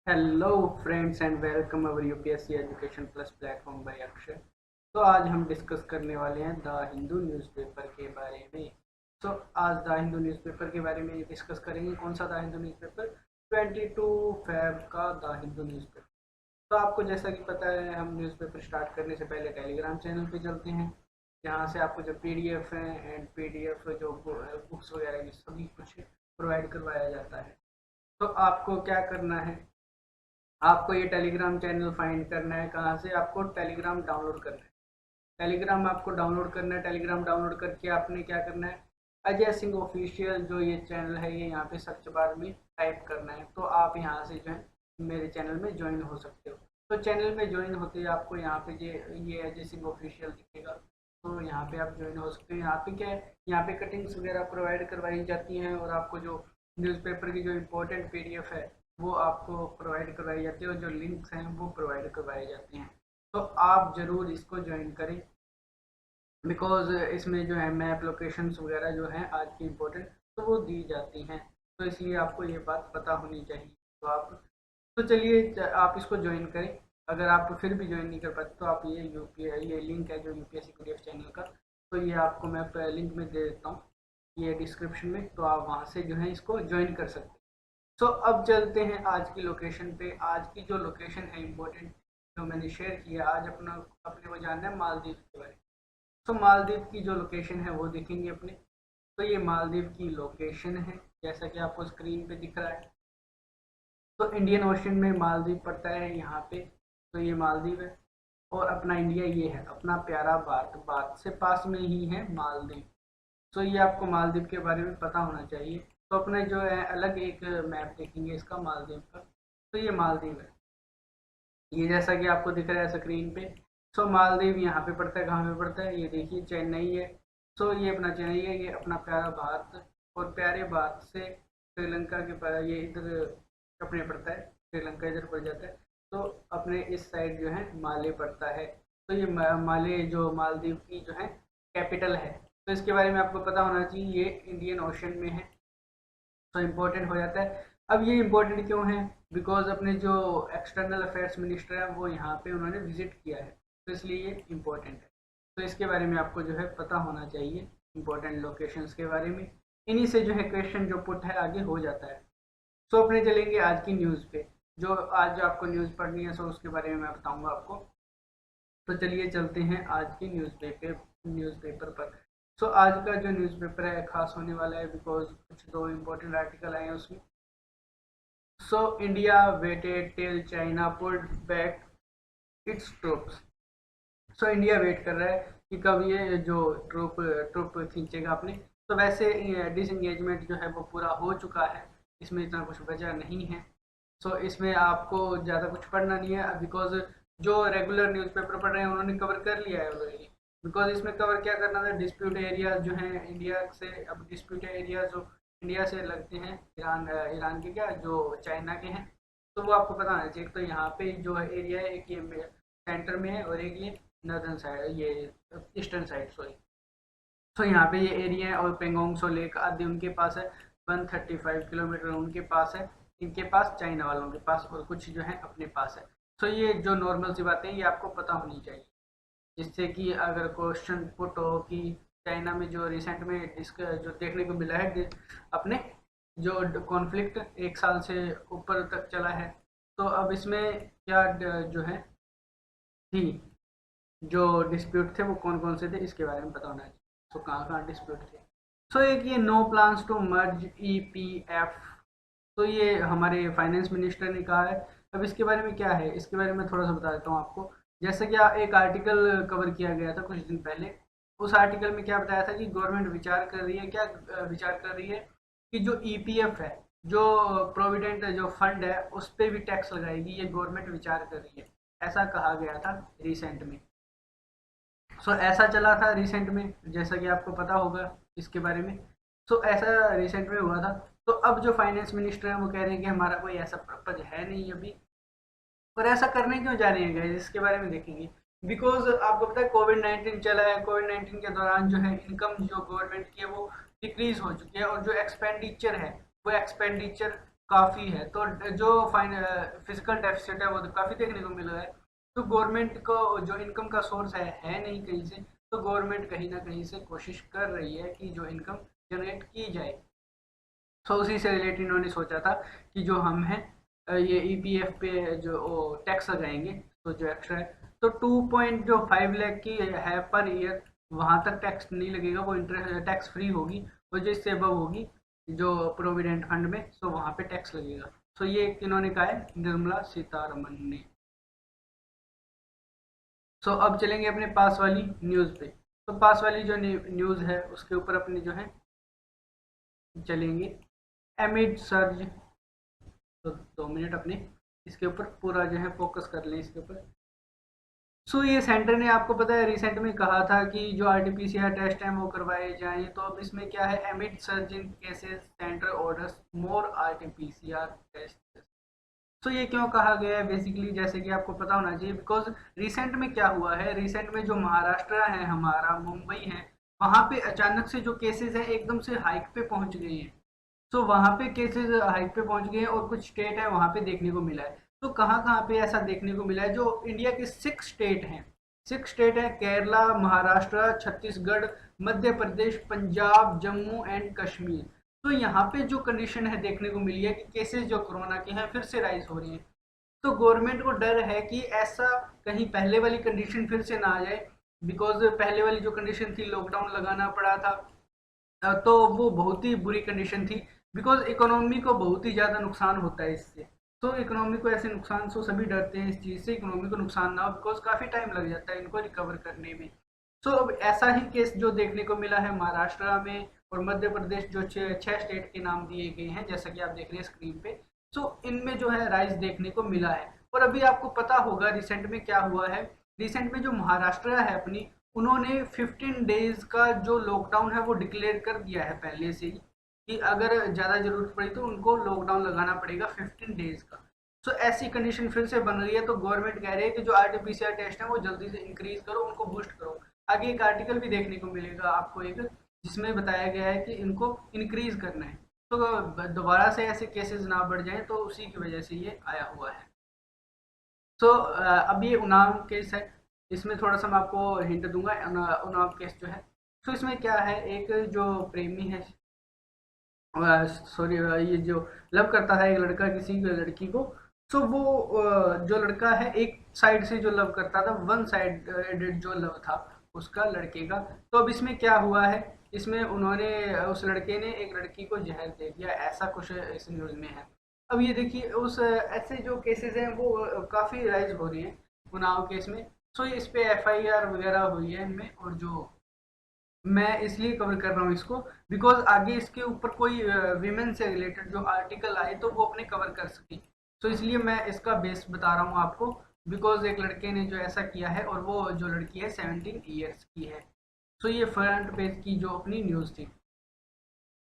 Hello friends and welcome our UPSC education plus platform bye अक्षर। तो आज हम डिस्कस करने वाले हैं द हिंदू न्यूज़पेपर के बारे में। तो आज द हिंदू न्यूज़पेपर के बारे में डिस्कस करेंगे। कौन सा द हिंदू न्यूज़पेपर? 22 फेब का द हिंदू न्यूज़पेपर। तो आपको जैसा कि पता है, हम न्यूज़पेपर स्टार्ट करने से पहले टेलीग्राम चैनल पे चलते हैं, जहाँ से आपको जो पीडीएफ है एंड पीडीएफ जो बुक्स वगैरह ये सभी कुछ प्रोवाइड करवाया जाता है। तो आपको क्या करना है, आपको ये टेलीग्राम चैनल फाइंड करना है। कहाँ से? आपको टेलीग्राम डाउनलोड करना है। टेलीग्राम आपको डाउनलोड करना है। टेलीग्राम डाउनलोड करके आपने क्या करना है, अजय सिंह ऑफिशियल जो ये चैनल है ये यहाँ पे सर्च बार में टाइप करना है। तो आप यहाँ से जो है मेरे चैनल में ज्वाइन हो सकते हो। तो चैनल में ज्वाइन होते ही आपको यहाँ पे ये अजय सिंह ऑफिशियल दिखेगा। तो यहाँ पे आप ज्वाइन हो सकते हो। यहाँ पे क्या है, यहाँ पे कटिंग्स वगैरह प्रोवाइड करवाई जाती हैं और आपको जो न्यूज़पेपर की जो इम्पोर्टेंट पीडीएफ है वो आपको प्रोवाइड करवाई जाती है और जो लिंक्स हैं वो प्रोवाइड करवाए जाते हैं। तो आप ज़रूर इसको ज्वाइन करें, बिकॉज इसमें जो है मैप लोकेशंस वगैरह जो हैं आज की इम्पोर्टेंट तो वो दी जाती हैं। तो इसलिए आपको ये बात पता होनी चाहिए। तो चलिए आप इसको ज्वाइन करें। अगर आप फिर भी ज्वाइन नहीं कर पाते तो आप ये लिंक है जो यूपीएससी पीडीएफ चैनल का, तो ये आपको मैं लिंक में दे देता हूँ ये डिस्क्रिप्शन में। तो आप वहाँ से जो है इसको ज्वाइन कर सकते हैं। सो अब चलते हैं आज की लोकेशन पे। आज की जो लोकेशन है इम्पोर्टेंट जो मैंने शेयर किया, आज अपने को जानना है मालदीव के बारे में। तो मालदीव की जो लोकेशन है वो देखेंगे अपने। तो ये मालदीव की लोकेशन है जैसा कि आपको स्क्रीन पे दिख रहा है। तो इंडियन ओशन में मालदीव पड़ता है यहाँ पे। तो ये मालदीव है और अपना इंडिया ये है, अपना प्यारा भारत। भारत से पास में ही है मालदीव। तो ये आपको मालदीव के बारे में पता होना चाहिए। तो अपने जो है अलग एक मैप देखेंगे इसका, मालदीव का। तो ये मालदीव है, ये जैसा कि आपको दिख रहा है स्क्रीन पे। सो मालदीव यहाँ पे पड़ता है, कहाँ पे पड़ता है ये देखिए, चेन्नई है। सो ये अपना चेन्नई है, ये अपना प्यारा भारत। और प्यारे भारत से श्रीलंका के ये इधर अपने पड़ता है, श्रीलंका इधर पड़ जाता है। तो अपने इस साइड जो है माले पड़ता है। तो ये माले जो मालदीव की जो है कैपिटल है। तो इसके बारे में आपको पता होना चाहिए, ये इंडियन ओशन में है। तो इम्पोर्टेंट हो जाता है। अब ये इम्पोर्टेंट क्यों है? बिकॉज अपने जो एक्सटर्नल अफेयर्स मिनिस्टर है वो यहाँ पे उन्होंने विजिट किया है, तो इसलिए ये इम्पोर्टेंट है। तो इसके बारे में आपको जो है पता होना चाहिए, इम्पोर्टेंट लोकेशंस के बारे में। इन्हीं से जो है क्वेश्चन जो पुट है आगे हो जाता है। सो अपने चलेंगे आज की न्यूज़ पे। जो आज जो आपको न्यूज़ पढ़नी है सो उसके बारे में मैं बताऊँगा आपको। तो चलिए चलते हैं आज की न्यूज़पेपर पर। सो आज का जो न्यूज़पेपर है खास होने वाला है, बिकॉज कुछ दो इम्पोर्टेंट आर्टिकल आए हैं उसमें। So India waited till China pulled back its troops. So India wait कर रहा है कि कब ये जो ट्रूप ट्रूप खींचेगा अपने। तो वैसे डिसंगेजमेंट जो है वो पूरा हो चुका है, इसमें इतना कुछ बचा नहीं है। सो इसमें आपको ज़्यादा कुछ पढ़ना नहीं है, बिकॉज जो रेगुलर न्यूज़पेपर पढ़ रहे हैं उन्होंने कवर कर लिया है ऑलरेडी। बिकॉज इसमें कवर क्या करना था, डिस्प्यूट एरियाज जो हैं इंडिया से। अब डिस्प्यूट एरियाज जो इंडिया से लगते हैं ईरान के, क्या जो चाइना के हैं, तो वो आपको पता होना चाहिए। तो यहाँ पे जो एरिया है, एक ये सेंटर में है और एक ये नॉर्दर्न साइड, ये ईस्टर्न साइड सॉरी। तो यहाँ पे ये एरिया है और पेंगोंग सो लेक आदि उनके पास है। 135 किलोमीटर उनके पास है, इनके पास चाइना वालों के पास, और कुछ जो है अपने पास है। तो ये जो नॉर्मल सी बातें हैं ये आपको पता होनी चाहिए, जिससे कि अगर क्वेश्चन पुट हो कि चाइना में जो रिसेंट में जो देखने को मिला है अपने जो कॉन्फ्लिक्ट 1 साल से ऊपर तक चला है, तो अब इसमें क्या जो है थी, जो डिस्प्यूट थे वो कौन कौन से थे इसके बारे में पता होना चाहिए। तो कहाँ कहाँ डिस्प्यूट थे। सो एक ये no plans to merge EPF. तो ये हमारे फाइनेंस मिनिस्टर ने कहा है। अब इसके बारे में क्या है, इसके बारे में थोड़ा सा बता देता हूँ आपको। जैसे कि एक आर्टिकल कवर किया गया था कुछ दिन पहले। उस आर्टिकल में क्या बताया था कि गवर्नमेंट विचार कर रही है, क्या विचार कर रही है कि जो ईपीएफ है, जो प्रोविडेंट जो फंड है, उस पर भी टैक्स लगाएगी। ये गवर्नमेंट विचार कर रही है, ऐसा कहा गया था रिसेंट में। सो ऐसा चला था रिसेंट में, जैसा कि आपको पता होगा इसके बारे में। सो ऐसा रिसेंट में हुआ था। तो अब जो फाइनेंस मिनिस्टर है वो कह रहे हैं कि हमारा कोई ऐसा पर्पज है नहीं अभी। और ऐसा करने क्यों जा रहे हैं गाइस, इसके बारे में देखेंगे। बिकॉज आपको पता है कोविड-19 चला है। कोविड-19 के दौरान जो है इनकम जो गवर्नमेंट की है वो डिक्रीज हो चुकी है, और जो एक्सपेंडिचर है वो एक्सपेंडिचर काफ़ी है। तो जो फिजिकल डेफिसिट है वो तो काफ़ी देखने को मिल रहा है। तो गवर्नमेंट को जो इनकम का सोर्स है नहीं कहीं से, तो गवर्नमेंट कहीं ना कहीं से कोशिश कर रही है कि जो इनकम जनरेट की जाए। तो उसी से रिलेटेड इन्होंने सोचा था कि जो हम हैं ये ईपीएफ पे जो टैक्स लगाएंगे, तो जो एक्स्ट्रा है तो 2.5 लाख की है पर ईयर, वहाँ तक टैक्स नहीं लगेगा, वो इंटरेस्ट टैक्स फ्री होगी। और जो इससे अबव होगी जो प्रोविडेंट फंड में, तो वहाँ पे टैक्स लगेगा। तो ये इन्होंने कहा है निर्मला सीतारमन ने। सो अब चलेंगे अपने पास वाली न्यूज़ पे। तो पास वाली जो न्यूज़ है उसके ऊपर अपने जो है चलेंगे एमिड सर्ज। तो 2 मिनट अपने इसके ऊपर पूरा जो है फोकस कर लें इसके ऊपर। सो ये सेंटर ने आपको पता है रिसेंट में कहा था कि जो आरटीपीसीआर टेस्ट हैं वो करवाए जाएं। तो अब इसमें क्या है, amid surge in cases centre orders more RTPCR test. तो ये क्यों कहा गया है, बेसिकली जैसे कि आपको पता होना चाहिए, बिकॉज रिसेंट में क्या हुआ है, रिसेंट में जो महाराष्ट्र है हमारा, मुंबई है, वहाँ पे अचानक से जो केसेस हैं एकदम से हाइक पे पहुंच गए हैं। तो वहाँ पे केसेस हाइक पे पहुंच गए हैं और कुछ स्टेट है वहाँ पे देखने को मिला है। तो कहाँ कहाँ पे ऐसा देखने को मिला है, जो इंडिया के 6 स्टेट हैं, 6 स्टेट हैं, केरला, महाराष्ट्र, छत्तीसगढ़, मध्य प्रदेश, पंजाब, जम्मू एंड कश्मीर। तो यहाँ पे जो कंडीशन है देखने को मिली है कि केसेस जो कोरोना के हैं फिर से राइज हो रही हैं। तो गवर्नमेंट को डर है कि ऐसा कहीं पहले वाली कंडीशन फिर से ना आ जाए, बिकॉज पहले वाली जो कंडीशन थी लॉकडाउन लगाना पड़ा था। तो वो बहुत ही बुरी कंडीशन थी, बिकॉज इकोनॉमी को बहुत ही ज़्यादा नुकसान होता है इससे। तो इकोनॉमी को ऐसे नुकसान से सभी डरते हैं इस चीज़ से, इकोनॉमी को नुकसान ना हो, बिकॉज काफ़ी टाइम लग जाता है इनको रिकवर करने में। सो अब ऐसा ही केस जो देखने को मिला है महाराष्ट्र में और मध्य प्रदेश, जो 6 स्टेट के नाम दिए गए हैं जैसा कि आप देख रहे हैं स्क्रीन पे। सो इनमें जो है राइज देखने को मिला है। और अभी आपको पता होगा रिसेंट में क्या हुआ है, रिसेंट में जो महाराष्ट्र है अपनी, उन्होंने 15 डेज का जो लॉकडाउन है वो डिक्लेयर कर दिया है पहले से ही, कि अगर ज़्यादा ज़रूरत पड़ी तो उनको लॉकडाउन लगाना पड़ेगा 15 डेज का। सो ऐसी कंडीशन फिर से बन रही है। तो गवर्नमेंट कह रही है कि जो आरटीपीसीआर टेस्ट है वो जल्दी से इंक्रीज करो, उनको बूस्ट करो। आगे एक आर्टिकल भी देखने को मिलेगा आपको एक, जिसमें बताया गया है कि इनको इंक्रीज करना है। तो दोबारा से ऐसे केसेस ना बढ़ जाएं, तो उसी की वजह से ये आया हुआ है। सो अब ये उन्नाव केस है, इसमें थोड़ा सा मैं आपको हिंट दूंगा। उन्नाव केस जो है, तो इसमें क्या है, एक जो प्रेमी है, सॉरी, ये जो लव करता था एक लड़का किसी लड़की को। सो वो जो लड़का है एक साइड से जो लव करता था, वन साइडेड जो लव था उसका लड़के का। तो अब इसमें क्या हुआ है, इसमें उन्होंने उस लड़के ने एक लड़की को जहर दे दिया, ऐसा कुछ इस न्यूज़ में है। अब ये देखिए उस ऐसे जो केसेस हैं वो काफ़ी राइज हो रही हैं उन्नाव केस में। सो इस पे एफआईआर वगैरह हुई है इनमें। और जो मैं इसलिए कवर कर रहा हूँ इसको, बिकॉज आगे इसके ऊपर कोई विमेन से रिलेटेड जो आर्टिकल आए तो वो अपने कवर कर सके। तो इसलिए मैं इसका बेस बता रहा हूँ आपको, बिकॉज एक लड़के ने जो ऐसा किया है और वो जो लड़की है 17 ईयर्स की है। तो ये फ्रंट पेज की जो अपनी न्यूज़ थी,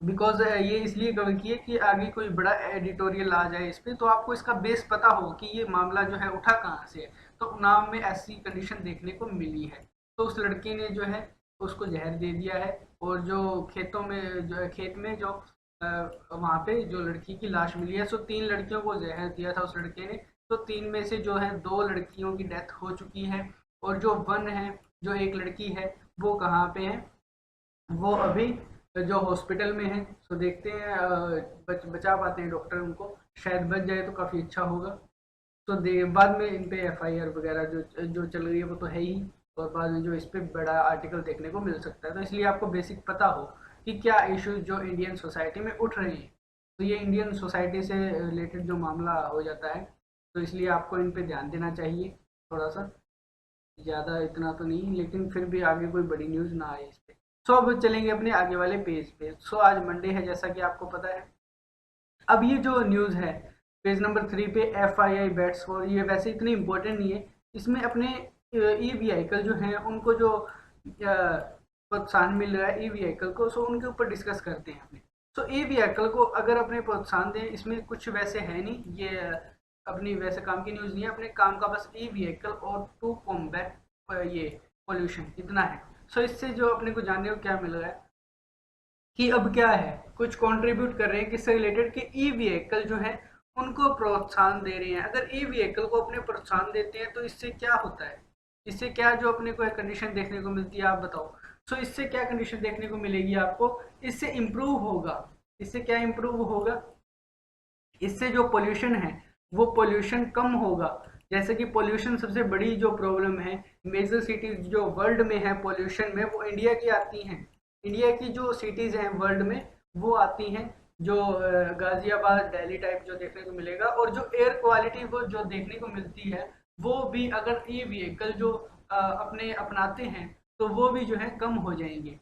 बिकॉज ये इसलिए कवर किए कि आगे कोई बड़ा एडिटोरियल आ जाए इस पे, तो आपको इसका बेस पता हो कि ये मामला जो है उठा कहाँ से है। तो उन्नाव में ऐसी कंडीशन देखने को मिली है। तो उस लड़के ने जो है उसको जहर दे दिया है। और जो खेतों में जो खेत में जो वहाँ पे जो लड़की की लाश मिली है, सो 3 लड़कियों को जहर दिया था उस लड़के ने। तो 3 में से जो है 2 लड़कियों की डेथ हो चुकी है। और जो वन है, जो एक लड़की है, वो कहाँ पे है, वो अभी जो हॉस्पिटल में है। सो देखते हैं बचा पाते हैं डॉक्टर उनको, शायद बच जाए तो काफ़ी अच्छा होगा। तो बाद में इन पे एफआईआर वगैरह जो जो चल रही है वो तो है ही। और बाद में जो इस पे बड़ा आर्टिकल देखने को मिल सकता है। तो इसलिए आपको बेसिक पता हो कि क्या इश्यूज जो इंडियन सोसाइटी में उठ रहे हैं। तो ये इंडियन सोसाइटी से रिलेटेड जो मामला हो जाता है, तो इसलिए आपको इन पे ध्यान देना चाहिए थोड़ा सा, ज़्यादा इतना तो नहीं, लेकिन फिर भी आगे कोई बड़ी न्यूज़ ना आए इस पे। सो अब चलेंगे अपने आगे वाले पेज पे। सो आज मंडे है जैसा कि आपको पता है। अब ये जो न्यूज़ है पेज नंबर 3 पे, F I I bats for, ये वैसे इतनी इंपॉर्टेंट नहीं है। इसमें अपने ई व्हीकल जो हैं उनको जो प्रोत्साहन मिल रहा है ई व्हीकल को, सो उनके ऊपर डिस्कस करते हैं अपने। सो ई व्हीकल को अगर अपने प्रोत्साहन दें, इसमें कुछ वैसे है नहीं, ये अपनी वैसे काम की न्यूज़ नहीं है, अपने काम का बस ई व्हीकल और टू कॉम्बैट ये पोल्यूशन, इतना है। सो इससे जो अपने को जानने को क्या मिल रहा है, कि अब क्या है, कुछ कंट्रीब्यूट कर रहे हैं किससे रिलेटेड, कि ई व्हीकल जो है उनको प्रोत्साहन दे रहे हैं। अगर ई व्हीकल को अपने प्रोत्साहन देते हैं तो इससे क्या होता है, इससे क्या जो अपने को कंडीशन देखने को मिलती है आप बताओ। सो इससे क्या कंडीशन देखने को मिलेगी आपको, इससे इम्प्रूव होगा। इससे क्या इम्प्रूव होगा, इससे जो पोल्यूशन है वो पोल्यूशन कम होगा। जैसे कि पोल्यूशन सबसे बड़ी जो प्रॉब्लम है, मेजर सिटीज जो वर्ल्ड में है पोल्यूशन में, वो इंडिया की आती हैं। इंडिया की जो सिटीज हैं वर्ल्ड में वो आती हैं, जो गाजियाबाद दिल्ली टाइप जो देखने को मिलेगा। और जो एयर क्वालिटी वो जो देखने को मिलती है वो भी अगर ये व्हीकल जो अपने अपनाते हैं तो वो भी जो है कम हो जाएंगे।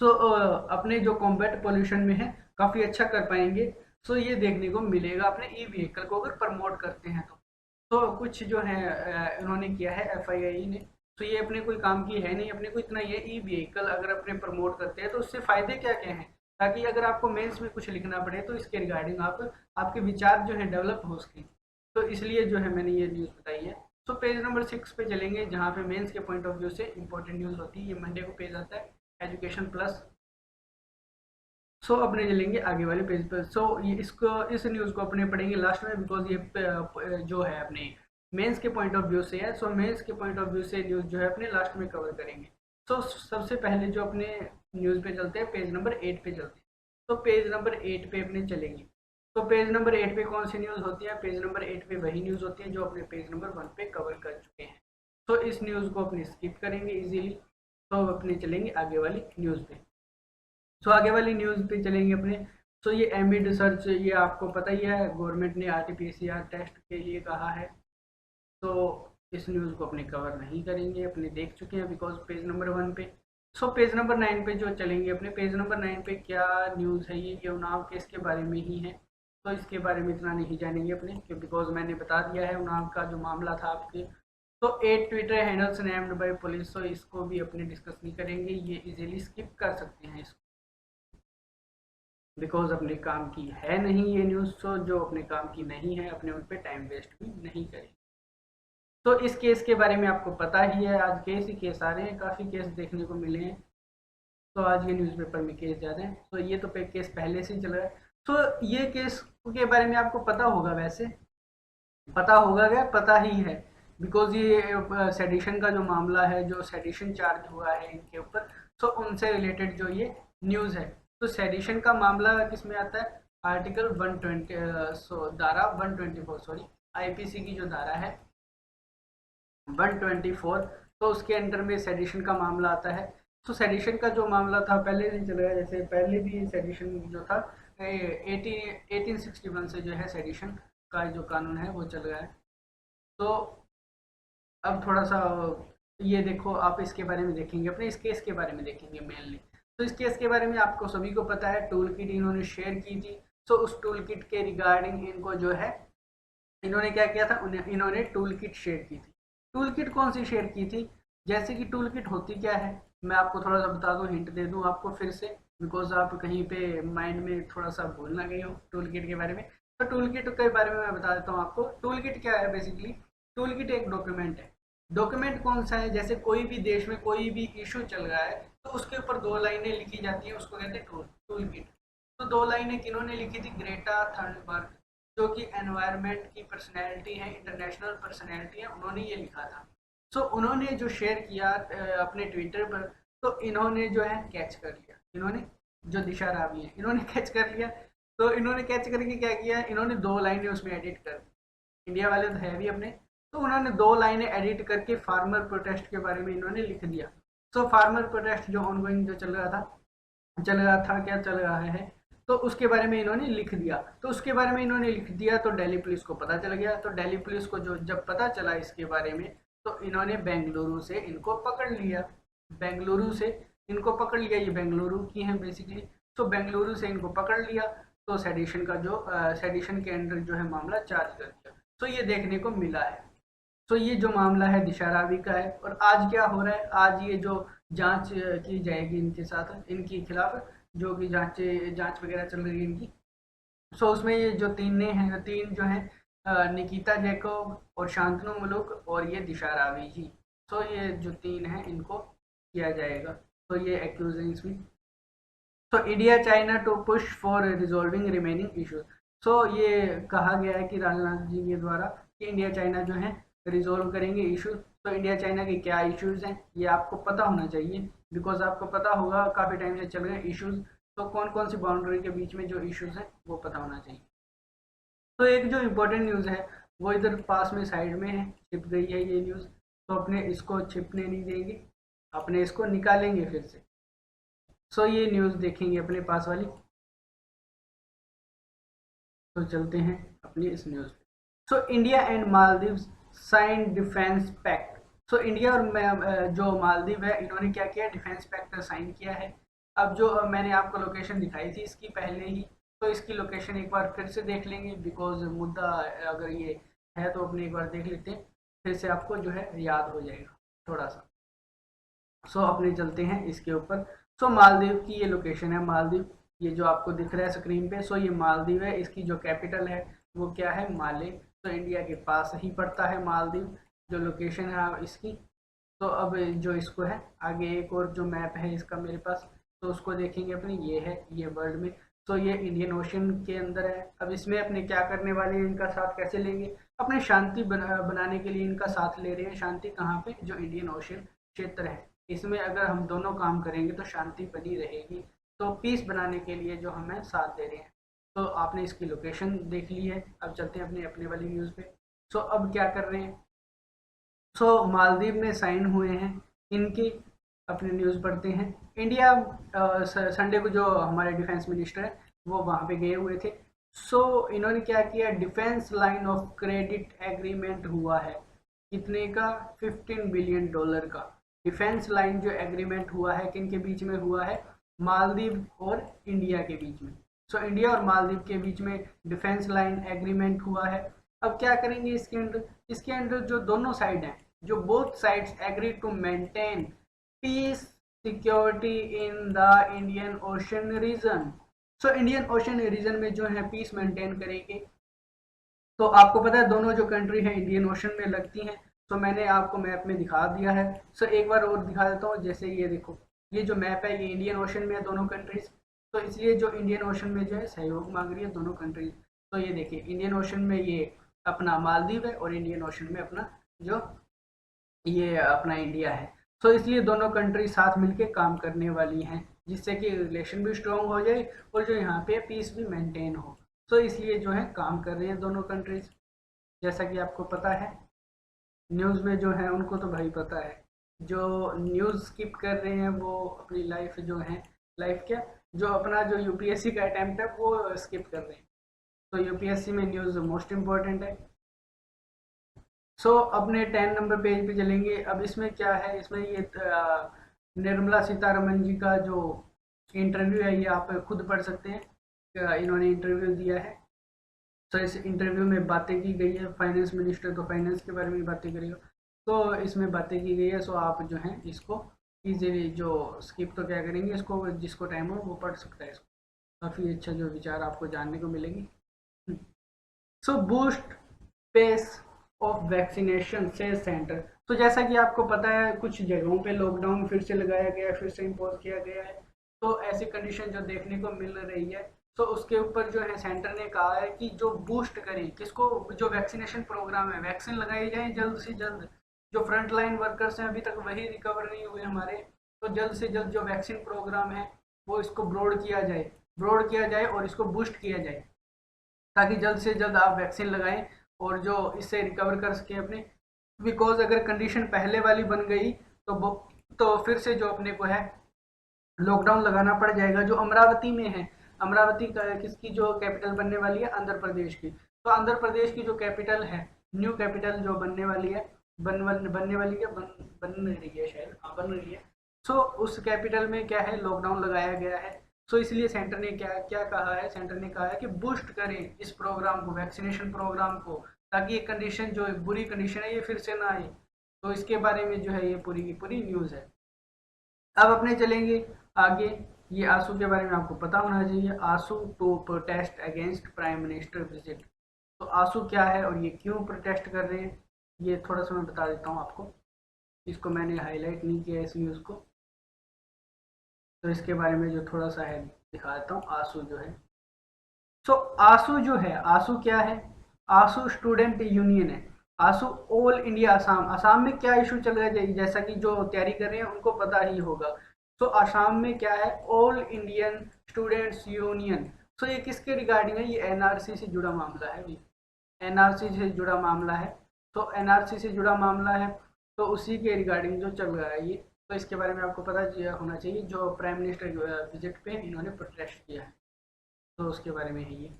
सो अपने जो कॉम्बैट पोल्यूशन में है काफ़ी अच्छा कर पाएंगे। सो ये देखने को मिलेगा अपने ई व्हीकल को अगर प्रमोट करते हैं तो कुछ जो है इन्होंने किया है एफआईआई ने। तो ये अपने कोई काम की है नहीं, अपने को इतना ये ई व्हीकल अगर अपने प्रमोट करते हैं तो उससे फ़ायदे क्या क्या हैं, ताकि अगर आपको मेंस में कुछ लिखना पड़े तो इसके रिगार्डिंग आपके विचार जो है डेवलप हो सकें। तो इसलिए जो है मैंने ये न्यूज़ बताई है। तो पेज नंबर 6 पे चलेंगे जहाँ पे मेंस के पॉइंट ऑफ व्यू से इंपॉर्टेंट न्यूज़ होती है। ये मंडे को पेज आता है, एजुकेशन प्लस। सो अपने चलेंगे आगे वाले पेज पर। सो ये इसको इस न्यूज़ को अपने पढ़ेंगे लास्ट में, बिकॉज ये जो है अपने मेंस के पॉइंट ऑफ व्यू से है। सो मेंस के पॉइंट ऑफ व्यू से न्यूज़ जो है अपने लास्ट में कवर करेंगे। सो सबसे पहले जो अपने न्यूज़ पे चलते हैं, पेज नंबर 8 पे चलते हैं। तो पेज नंबर 8 पे अपने चलेंगे। तो पेज नंबर 8 पे कौन सी न्यूज़ होती है, पेज नंबर 8 पे वही न्यूज़ होती है जो अपने पेज नंबर 1 पे कवर कर चुके हैं। तो इस न्यूज़ को अपने स्किप करेंगे इजीली। तो अपने चलेंगे आगे वाली न्यूज़ पे। सो आगे वाली न्यूज़ पे चलेंगे अपने। सो ये एमिड रिसर्च, ये आपको पता ही है, गवर्नमेंट ने आरटीपीसीआर टेस्ट के लिए कहा है। तो इस न्यूज़ को अपने कवर नहीं करेंगे, अपने देख चुके हैं बिकॉज पेज नंबर 1 पे। सो पेज नंबर 9 पे जो चलेंगे अपने, पेज नंबर 9 पे क्या न्यूज़ है, ये उन्नाव केस के बारे में ही है। तो इसके बारे में इतना नहीं जानेंगे अपने, क्यों, बिकॉज मैंने बता दिया है उन्नाव का जो मामला था आपके। तो 8 Twitter handles named by police, तो इसको भी अपने डिस्कस नहीं करेंगे, ये इजीली स्किप कर सकते हैं इसको, बिकॉज अपने काम की है नहीं ये न्यूज़। तो जो अपने काम की नहीं है अपने उन पर टाइम वेस्ट भी नहीं करें। तो इस केस के बारे में आपको पता ही है, आज केस ही केस आ रहे हैं, काफ़ी केस देखने को मिले हैं। तो आज ये न्यूज़पेपर में केस ज़्यादा हैं। तो ये तो केस पहले से ही चल रहा है। तो ये केस के बारे में आपको पता होगा, वैसे पता होगा क्या, पता ही है, बिकॉज ये सेडिशन का जो मामला है, जो सेडिशन चार्ज हुआ है इनके ऊपर, तो उनसे रिलेटेड जो ये न्यूज़ है। तो सेडिशन का मामला किस में आता है, आर्टिकल 120 धारा 124 सॉरी, आईपीसी की जो धारा है 124, तो उसके अंडर में सेडिशन का मामला आता है। तो सेडिशन का जो मामला था पहले से चल रहा है, जैसे पहले भी सेडिशन जो था 1861 से जो है सेडिशन का जो कानून है वो चल रहा है। तो अब थोड़ा सा ये देखो, आप इसके बारे में देखेंगे, अपने इस केस के बारे में देखेंगे मेनली। तो इस केस के बारे में आपको सभी को पता है, टूल किट इन्होंने शेयर की थी। तो उस टूल किट के रिगार्डिंग इनको जो है, इन्होंने क्या किया था, इन्होंने टूल किट शेयर की थी। टूल किट कौन सी शेयर की थी, जैसे कि टूल किट होती क्या है, मैं आपको थोड़ा सा बता दूं, हिंट दे दूं आपको फिर से, बिकॉज आप कहीं पे माइंड में थोड़ा सा भूल ना गए हो टूल किट के बारे में। तो टूल किट के बारे में मैं बता देता हूँ आपको। टूल किट क्या है, बेसिकली टूल किट एक डॉक्यूमेंट है। डॉक्यूमेंट कौन सा है, जैसे कोई भी देश में कोई भी इशू चल रहा है तो उसके ऊपर 2 लाइनें लिखी जाती हैं, उसको कहते हैं टूल किट। तो 2 लाइनें किन्होंने लिखी थी, ग्रेटा थर्नबर्ग, जो कि एनवायरनमेंट की पर्सनैलिटी है, इंटरनेशनल पर्सनैलिटी है, उन्होंने ये लिखा था। सो उन्होंने जो शेयर किया अपने ट्विटर पर, तो इन्होंने जो है कैच कर लिया, इन्होंने जो दिशा रावी है इन्होंने कैच कर लिया। तो इन्होंने कैच करके क्या किया, इन्होंने 2 लाइनें उसमें एडिट कर दी। इंडिया वाले तो है भी अपने, तो उन्होंने 2 लाइनें एडिट करके फार्मर प्रोटेस्ट के बारे में इन्होंने लिख दिया। सो फार्मर प्रोटेस्ट जो ऑनगोइंग जो चल रहा था क्या चल रहा है, तो उसके बारे में इन्होंने लिख दिया। तो उसके बारे में इन्होंने लिख दिया तो दिल्ली पुलिस को पता चल गया। तो दिल्ली पुलिस को जो जब पता चला इसके बारे में, तो इन्होंने बेंगलुरु से इनको पकड़ लिया। बेंगलुरु से इनको पकड़ लिया, ये बेंगलुरु की हैं बेसिकली। तो बेंगलुरु से इनको पकड़ लिया, तो सेडिशन का जो सेडिशन के अंडर जो है मामला चार्ज कर दिया। तो ये देखने को मिला है। तो ये जो मामला है दिशा रावी का है। और आज क्या हो रहा है, आज ये जो जांच की जाएगी इनके साथ, इनके खिलाफ जो कि जांच वगैरह चल रही है इनकी। सो उसमें ये जो तीन जो हैं, निकिता जैकोब और शांतनु मलुक और ये दिशा रावी जी। सो ये जो तीन हैं इनको किया जाएगा। तो ये एक्यूजेंस में, so India China to push for resolving remaining issues. So ये कहा गया है कि राजनाथ जी के द्वारा कि इंडिया चाइना जो है रिजॉल्व करेंगे इश्यूज। तो इंडिया चाइना के क्या इश्यूज हैं ये आपको पता होना चाहिए, बिकॉज आपको पता होगा काफ़ी टाइम से चल रहे हैं इश्यूज, तो कौन कौन सी बाउंड्री के बीच में जो इश्यूज हैं वो पता होना चाहिए। तो एक जो इम्पोर्टेंट न्यूज़ है वो इधर पास में साइड में है, छिप गई है ये न्यूज़, तो अपने इसको छिपने नहीं देंगे, अपने इसको निकालेंगे फिर से। सो ये न्यूज़ देखेंगे अपने पास वाली। तो चलते हैं अपनी इस न्यूज़ पे। So India and Maldives sign defence pact. So India और जो मालदीव है इन्होंने क्या किया, डिफेंस पैक्ट साइन किया है। अब जो मैंने आपको लोकेशन दिखाई थी इसकी पहले ही, तो इसकी लोकेशन एक बार फिर से देख लेंगे, बिकॉज मुद्दा अगर ये है तो अपने एक बार देख लेते हैं, फिर से आपको जो है याद हो जाएगा थोड़ा सा। सो अपने चलते हैं इसके ऊपर। सो मालदीव की ये लोकेशन है, मालदीव ये जो आपको दिख रहा है स्क्रीन पे। सो ये मालदीव है, इसकी जो कैपिटल है वो क्या है, माले। तो इंडिया के पास ही पड़ता है मालदीव, जो लोकेशन है इसकी। तो अब जो इसको है आगे एक और जो मैप है इसका मेरे पास, तो उसको देखेंगे अपने, ये है ये वर्ल्ड में। तो ये इंडियन ओशन के अंदर है। अब इसमें अपने क्या करने वाले हैं, इनका साथ कैसे लेंगे, अपने शांति बनाने के लिए इनका साथ ले रहे हैं। शांति कहाँ पे, जो इंडियन ओशन क्षेत्र है इसमें अगर हम दोनों काम करेंगे तो शांति बनी रहेगी। तो पीस बनाने के लिए जो हमें साथ दे रहे हैं। तो आपने इसकी लोकेशन देख ली है, अब चलते हैं अपने अपने वाली न्यूज़ पे। सो अब क्या कर रहे हैं, सो मालदीव में साइन हुए हैं इनकी, अपनी न्यूज़ पढ़ते हैं। इंडिया संडे को जो हमारे डिफेंस मिनिस्टर है वो वहाँ पे गए हुए थे। सो इन्होंने क्या किया, defence line of credit agreement हुआ है, कितने का, $15 बिलियन का डिफेंस लाइन जो एग्रीमेंट हुआ है, किन के बीच में हुआ है, मालदीव और इंडिया के बीच में। सो इंडिया और मालदीव के बीच में डिफेंस लाइन एग्रीमेंट हुआ है। अब क्या करेंगे इसके अंदर जो दोनों साइड हैं, जो both sides agree to maintain peace security in the Indian Ocean region. So Indian Ocean region में जो है पीस मेंटेन करेंगे। तो आपको पता है दोनों जो कंट्री है इंडियन ओशन में लगती हैं। तो मैंने आपको मैप में दिखा दिया है। सो एक बार और दिखा देता हूँ, जैसे ये देखो, ये जो मैप है ये इंडियन ओशन में है दोनों कंट्रीज। तो इसलिए जो इंडियन ओशन में जो है सहयोग मांग रही है दोनों कंट्रीज। तो ये देखिए इंडियन ओशन में ये अपना मालदीव है और इंडियन ओशन में अपना जो ये अपना इंडिया है। तो इसलिए दोनों कंट्री साथ मिलके काम करने वाली हैं, जिससे कि रिलेशन भी स्ट्रॉन्ग हो जाए और जो यहाँ पे पीस भी मेंटेन हो। तो इसलिए जो है काम कर रहे हैं दोनों कंट्रीज। जैसा कि आपको पता है न्यूज़ में जो है उनको तो भाई पता है, जो न्यूज़ स्किप कर रहे हैं वो अपनी लाइफ जो है, लाइफ क्या, जो अपना जो यूपीएससी का अटैम्प्ट है वो स्किप कर रहे हैं। तो यूपीएससी में न्यूज़ मोस्ट इम्पॉर्टेंट है। सो अपने 10 नंबर पेज पे चलेंगे। अब इसमें क्या है, इसमें ये निर्मला सीतारमन जी का जो इंटरव्यू है ये आप खुद पढ़ सकते हैं, इन्होंने इंटरव्यू दिया है। तो इस इंटरव्यू में बातें की गई है, फाइनेंस मिनिस्टर तो फाइनेंस के बारे में बातें करेगा, तो इसमें बातें की गई है। सो आप जो है इसको इजीली जो स्किप तो क्या करेंगे, इसको जिसको टाइम हो वो पढ़ सकता है इसको, काफ़ी अच्छा जो विचार आपको जानने को मिलेंगे। सो बूस्ट पेस ऑफ वैक्सीनेशन से सेंटर। तो जैसा कि आपको पता है कुछ जगहों पे लॉकडाउन फिर से लगाया गया है, फिर से इम्पोज किया गया है। तो ऐसी कंडीशन जो देखने को मिल रही है, तो उसके ऊपर जो है सेंटर ने कहा है कि जो बूस्ट करें किसको, जो वैक्सीनेशन प्रोग्राम है वैक्सीन लगाई जाए जल्द से जल्द। जो फ्रंट लाइन वर्कर्स हैं अभी तक वही रिकवर नहीं हुए हमारे, तो जल्द से जल्द जो वैक्सीन प्रोग्राम है वो इसको ब्रॉड किया जाए और इसको बूस्ट किया जाए, ताकि जल्द से जल्द आप वैक्सीन लगाएं और जो इससे रिकवर कर सके अपने। बिकॉज अगर कंडीशन पहले वाली बन गई तो फिर से जो अपने को है लॉकडाउन लगाना पड़ जाएगा। जो अमरावती में है, अमरावती किसकी जो कैपिटल बनने वाली है, आंध्र प्रदेश की। तो आंध्र प्रदेश की जो कैपिटल है, न्यू कैपिटल जो बनने वाली है, बनने वाली है, बन रही है शायद, हाँ बन रही है। सो उस कैपिटल में क्या है, लॉकडाउन लगाया गया है। सो इसलिए सेंटर ने क्या क्या कहा है, सेंटर ने कहा है कि बूस्ट करें इस प्रोग्राम को, वैक्सीनेशन प्रोग्राम को, ताकि ये कंडीशन जो बुरी कंडीशन है ये फिर से ना आए। तो इसके बारे में जो है ये पूरी की पूरी न्यूज़ है। अब अपने चलेंगे आगे। ये आंसू के बारे में आपको पता होना चाहिए, ANSU to protest against prime minister visit. तो आंसू क्या है और ये क्यों प्रोटेस्ट कर रहे हैं, ये थोड़ा सा मैं बता देता हूँ आपको। इसको मैंने हाईलाइट नहीं किया इस न्यूज़ को, तो इसके बारे में जो थोड़ा सा है दिखाता हूँ आंसू जो है। सो आंसू जो है, आंसू क्या है? आंसू स्टूडेंट यूनियन है। आंसू ऑल इंडिया असम। असम में क्या इशू चल रहा है, जैसा कि जो तैयारी कर रहे हैं उनको पता ही होगा। सो असम में क्या है? All Indian students union. So ये किसके रिगार्डिंग है? ये एनआरसी से जुड़ा मामला है भी, एनआरसी से जुड़ा मामला है। तो एनआरसी से जुड़ा मामला है, तो उसी के रिगार्डिंग जो चल रहा है ये। तो इसके बारे में आपको पता होना चाहिए। जो प्राइम मिनिस्टर विजिट पे इन्होंने प्रोटेस्ट किया है, तो उसके बारे में है ये।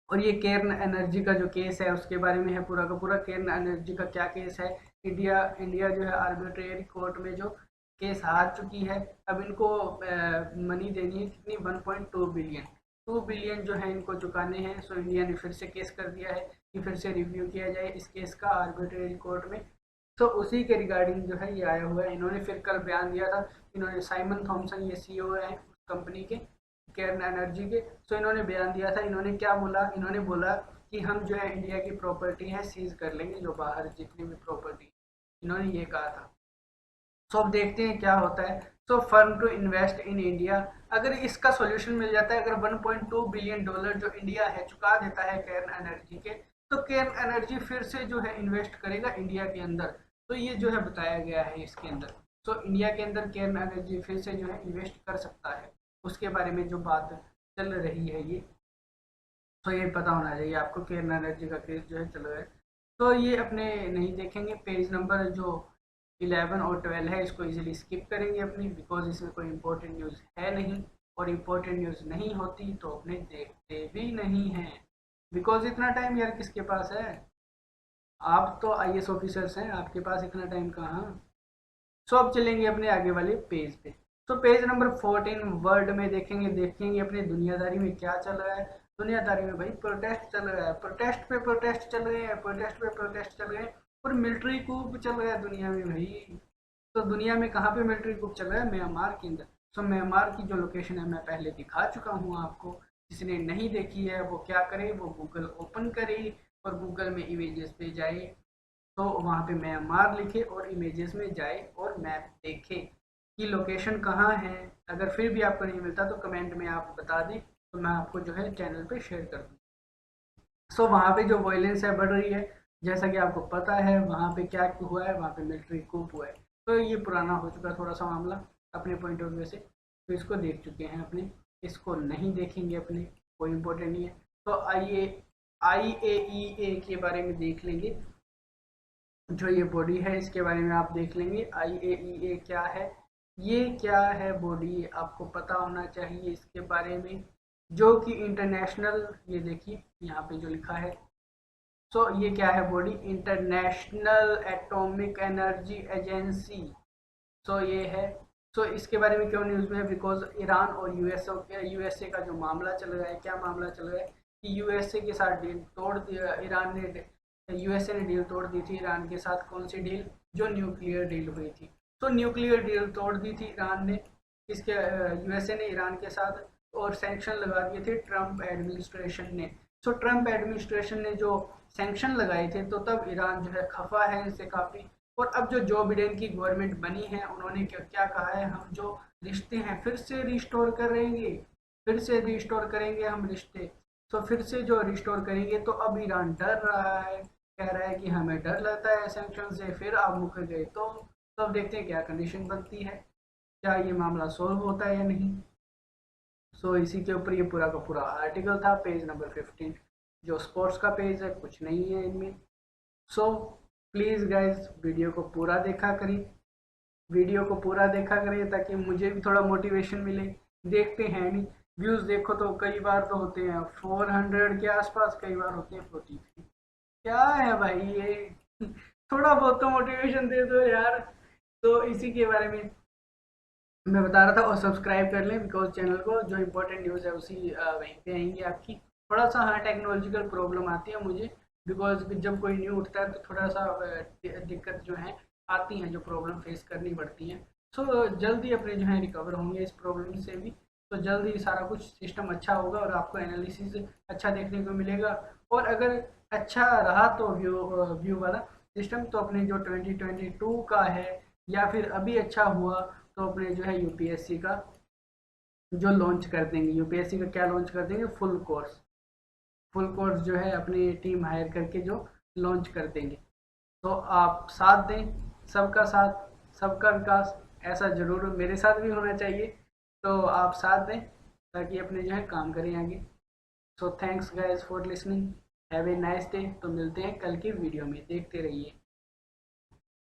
और ये केर्न एनर्जी का जो केस है उसके बारे में है पूरा का पूरा। केर्न एनर्जी का क्या केस है? इंडिया इंडिया जो है आर्बिट्रेरी कोर्ट में जो केस हार चुकी है। अब इनको मनी देनी है कितनी? 1.2 बिलियन। 2 बिलियन जो है इनको चुकाने हैं। सो इंडिया ने फिर से केस कर दिया है कि फिर से रिव्यू किया जाए इस केस का आर्बिट्रेरी कोर्ट में। तो उसी के रिगार्डिंग जो है ये आया हुआ है। इन्होंने फिर कल बयान दिया था। इन्होंने साइमन थॉमसन, ये सीईओ है कंपनी के, केर्न एनर्जी के। सो इन्होंने बयान दिया था। इन्होंने क्या बोला? इन्होंने बोला कि हम जो है इंडिया की प्रॉपर्टी है सीज कर लेंगे, जो बाहर जितनी भी प्रॉपर्टी, इन्होंने ये कहा था। सो अब देखते हैं क्या होता है। So firm to invest in India, अगर इसका सॉल्यूशन मिल जाता है, अगर 1.2 बिलियन डॉलर जो इंडिया है चुका देता है केर्न एनर्जी के, तो केर्न एनर्जी फिर से जो है इन्वेस्ट करेगा इंडिया के अंदर। तो ये जो है बताया गया है इसके अंदर। सो इंडिया के अंदर केर्न एनर्जी फिर से जो है इन्वेस्ट कर सकता है, उसके बारे में जो बात चल रही है ये। तो ये पता होना चाहिए आपको। केर्न एनर्जी का केस जो है चल रहा है। तो ये अपने नहीं देखेंगे। पेज नंबर जो 11 और 12 है इसको इजीली स्किप करेंगे अपनी, बिकॉज इसमें कोई इंपॉर्टेंट न्यूज़ है नहीं। और इम्पोर्टेंट न्यूज़ नहीं होती तो अपने देखते भी नहीं हैं, बिकॉज इतना टाइम यार किसके पास है? आप तो आईएएस ऑफिसर्स हैं, आपके पास इतना टाइम कहाँ? सो अब चलेंगे अपने आगे वाले पेज पे। तो पेज नंबर 14 वर्ल्ड में देखेंगे अपने दुनियादारी में क्या चल रहा है। दुनियादारी में भाई प्रोटेस्ट चल रहा है, प्रोटेस्ट पे प्रोटेस्ट चल रहे हैं, प्रोटेस्ट पे प्रोटेस्ट चल रहे हैं। और मिलिट्री कूप चल रहा है दुनिया में भाई। तो दुनिया में कहाँ पे मिलिट्री कूप चल रहा है? म्यांमार के अंदर। सो म्यांमार की जो लोकेशन है मैं पहले दिखा चुका हूँ आपको। जिसने नहीं देखी है वो क्या करे, वो गूगल ओपन करे और गूगल में इमेजेस पे जाए। तो वहाँ पे म्यांमार लिखे और इमेजेस में जाए और मैप देखे कि लोकेशन कहाँ है। अगर फिर भी आपको नहीं मिलता तो कमेंट में आप बता दें, तो मैं आपको जो है चैनल पे शेयर कर दूँ। सो वहाँ पे जो वायलेंस है बढ़ रही है, जैसा कि आपको पता है वहाँ पे क्या हुआ है, वहाँ पे मिलिट्री कूप हुआ है। तो ये पुराना हो चुका थोड़ा सा मामला अपने पॉइंट ऑफ व्यू से। तो इसको देख चुके हैं अपने, इसको नहीं देखेंगे अपने, कोई इम्पोर्टेंट नहीं है। तो आइए IAEA के बारे में देख लेंगे। जो ये बॉडी है इसके बारे में आप देख लेंगे। IAEA क्या है, ये क्या है बॉडी, आपको पता होना चाहिए इसके बारे में। जो कि इंटरनेशनल, ये देखिए यहाँ पे जो लिखा है। सो ये क्या है body? International atomic energy agency. So ये है। सो इसके बारे में क्यों न्यूज़ में है? बिकॉज ईरान और यूएसए का जो मामला चल रहा है, क्या मामला चल रहा है कि यूएसए के साथ डील तोड़ दिया ईरान ने। यूएसए ने डील तोड़ दी थी ईरान के साथ। कौन सी डील? जो न्यूक्लियर डील हुई थी। तो न्यूक्लियर डील तोड़ दी थी ईरान ने, इसके यूएसए ने ईरान के साथ। और सैंक्शन लगा दिए थे ट्रम्प एडमिनिस्ट्रेशन ने। सो ट्रम्प एडमिनिस्ट्रेशन ने जो सैंक्शन लगाए थे, तो तब ईरान जो है खफा है इनसे काफ़ी। और अब जो बिडेन की गवर्नमेंट बनी है उन्होंने क्या कहा है, हम जो रिश्ते हैं फिर से रिस्टोर करेंगे, फिर से रिस्टोर करेंगे हम रिश्ते। तो फिर से जो रिस्टोर करेंगे, तो अब ईरान डर रहा है, कह रहा है कि हमें डर लगता है सैंक्शन से, फिर आप मुकर गए तो अब देखते हैं क्या कंडीशन बनती है, क्या ये मामला सोल्व होता है या नहीं। सो इसी के ऊपर ये पूरा का पूरा आर्टिकल था। पेज नंबर 15 जो स्पोर्ट्स का पेज है, कुछ नहीं है इनमें। सो प्लीज़ गाइज वीडियो को पूरा देखा करिए, वीडियो को पूरा देखा करिए ताकि मुझे भी थोड़ा मोटिवेशन मिले। देखते हैं नहीं, व्यूज़ देखो तो कई बार तो होते हैं 400 के आसपास, कई बार होते हैं 43। क्या है भाई ये थोड़ा बहुत तो मोटिवेशन दे दो यार। तो इसी के बारे में मैं बता रहा था। और सब्सक्राइब कर लें बिकॉज चैनल को, जो इम्पोर्टेंट न्यूज़ है उसी वहीं पे आएंगी आपकी। थोड़ा सा हाँ टेक्नोलॉजिकल प्रॉब्लम आती है मुझे, बिकॉज जब कोई न्यू उठता है तो थोड़ा सा दिक्कत जो है आती हैं, जो प्रॉब्लम फेस करनी पड़ती हैं। सो जल्दी अपने जो है रिकवर होंगे इस प्रॉब्लम से भी। तो जल्दी सारा कुछ सिस्टम अच्छा होगा और आपको एनालिसिस अच्छा देखने को मिलेगा। और अगर अच्छा रहा तो व्यू वाला सिस्टम, तो अपने जो 2022 का है या फिर अभी अच्छा हुआ, तो अपने जो है यूपीएससी का जो लॉन्च कर देंगे, यूपीएससी का क्या लॉन्च कर देंगे, फुल कोर्स जो है अपनी टीम हायर करके जो लॉन्च कर देंगे। तो आप साथ दें, सबका साथ सबका विकास, ऐसा ज़रूर मेरे साथ भी होना चाहिए। तो आप साथ दें ताकि अपने जो है काम करें आगे। So thanks guys for listening, have a nice day. तो मिलते हैं कल की वीडियो में, देखते रहिए।